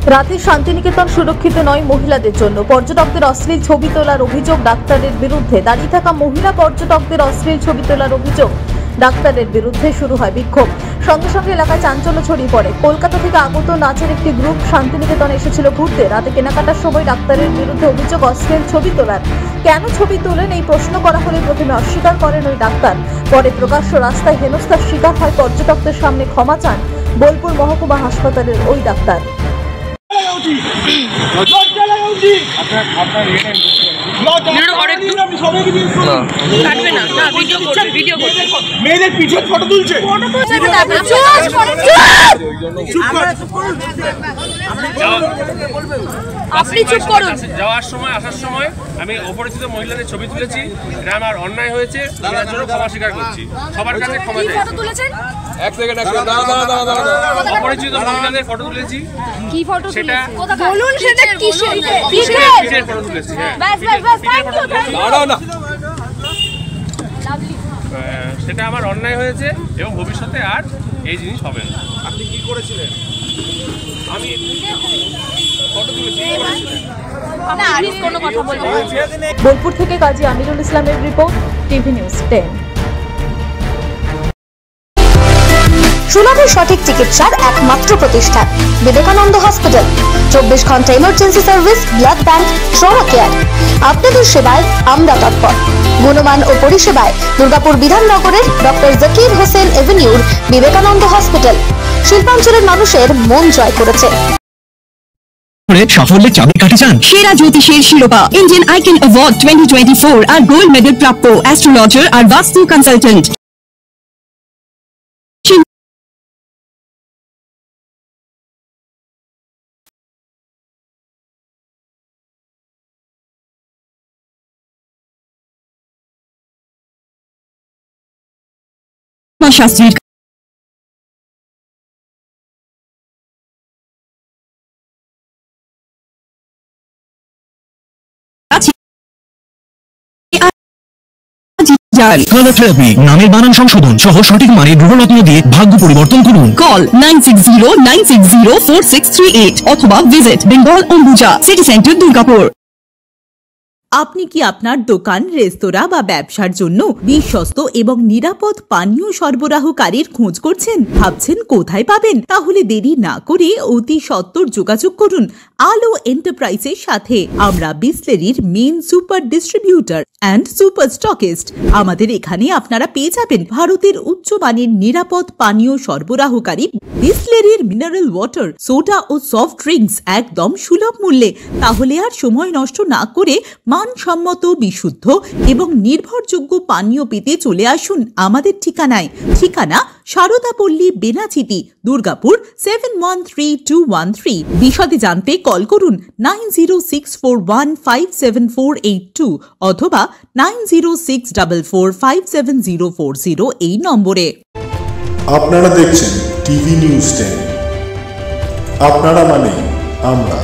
রাতে শান্তিনিকেতন সুরক্ষিত নয় মহিলাদের জন্য। পর্যটকদের অশ্লীল ছবি তোলার অভিযোগ ডাক্তারের বিরুদ্ধে। দাঁড়িয়ে থাকা মহিলা পর্যটকদের অশ্লীল ছবি তোলার অভিযোগ ডাক্তারের বিরুদ্ধে শুরু হয় বিক্ষোভ। সঙ্গে সঙ্গে এলাকায় চাঞ্চল্য ছড়িয়ে পড়ে। কলকাতা থেকে আগত নাচের একটি গ্রুপ শান্তিনিকেতনে এসেছিল ঘুরতে। রাতে কেনাকাটার সময় ডাক্তারের বিরুদ্ধে অভিযোগ অশ্লীল ছবি তোলার। কেন ছবি তোলেন এই প্রশ্ন করা হলে প্রথমে অস্বীকার করেন ওই ডাক্তার। পরে প্রকাশ্য রাস্তায় হেনস্থার শিকার হয় পর্যটকদের সামনে ক্ষমা চান বোলপুর মহকুমা হাসপাতালের ওই ডাক্তার। মেয়েদের পিছে ফটো তুলছে। আপনি চুপ করুন। যাওয়ার সময় আসার সময় আমি অপরিচিত মহিলাদের ছবি তুলেছি। এটা আমার অন্যায় হয়েছে, তার জন্য ক্ষমা স্বীকার করছি। সবার কাছে ক্ষমা চাই। ফটো তুলেছেন? এক সেকেন্ড অপরিচিত মহিলাদের ফটো তুলেছি। কি ফটো? সেটা বলুন, সেটা কিসের ফটো তুলেছি। হ্যাঁ, সেটা আমার অন্যায় হয়েছে এবং ভবিষ্যতে আর এই জিনিস হবে না। আপনি কি করেছিলেন? আমি ফটো তুলেছি। বোলপুর থেকে কাজী আমিরুল ইসলামের রিপোর্ট, টিভি নিউজ 10। সুলভের সঠিক চিকিৎসার একমাত্র প্রতিষ্ঠান বিবেকানন্দ হসপিটাল। 24 ঘন্টা emergency service, blood bank, trauma care. আপনাদের সেবায় আমরা তৎপর। গুণমান ও পরিষেবায় দুর্গাপুর বিধাননগরের ডক্টর জাকির হোসেন এভিনিউর বিবেকানন্দ হসপিটাল শিল্পাঞ্চলের মানুষের মন জয় করেছে। সাফল্যের চাবিকাঠি চান? সেরা জ্যোতিষের শিরোপা, ইন্ডিয়ান আইকন অ্যাওয়ার্ড 2024 আর গোল্ড মেডেল প্রাপ্ত অ্যাস্ট্রোলজার আর বাস্তু কনসালটেন্ট শাস্ত্রীর কালার থেরাপি, নামের বানান সংশোধন সহ সঠিক মানের গ্রহরত্ন দিয়ে ভাগ্য পরিবর্তন করুন। কল 9609604638 অথবা visit Bengal Ambuja city centre Durgapur. আপনি কি আপনার দোকান, রেস্তোরাঁ বা ব্যবসার জন্য বিশ্বস্ত এবং নিরাপদ পানীয় সরবরাহকারীর খোঁজ করছেন? ভাবছেন কোথায় পাবেন? তাহলে দেরি না করে অতি সত্বর যোগাযোগ করুন আলো এন্টারপ্রাইজের সাথে। আমরা বিসলেরির main super distributor and super stockist. আমাদের এখানে আপনারা পেয়ে যাবেন ভারতের উচ্চমানের নিরাপদ পানীয় সরবরাহকারী বিসলেরির মিনারেল ওয়াটার, সোডা ও সফট ড্রিঙ্কস একদম সুলভ মূল্যে। তাহলে আর সময় নষ্ট না করে মানসম্মত, বিশুদ্ধ এবং নির্ভরযোগ্য পানীয় পেতে চলে আসুন আমাদের ঠিকানায়। ঠিকানা সারদাপল্লী, বেনাচিতি, দুর্গাপুর 713213। বিশদে জানতে কল করুন 9064157482 অথবা 9064457040 এই নম্বরে। আপনারা দেখছেন টিভি নিউজ 10। আপনারা মানে আমরা।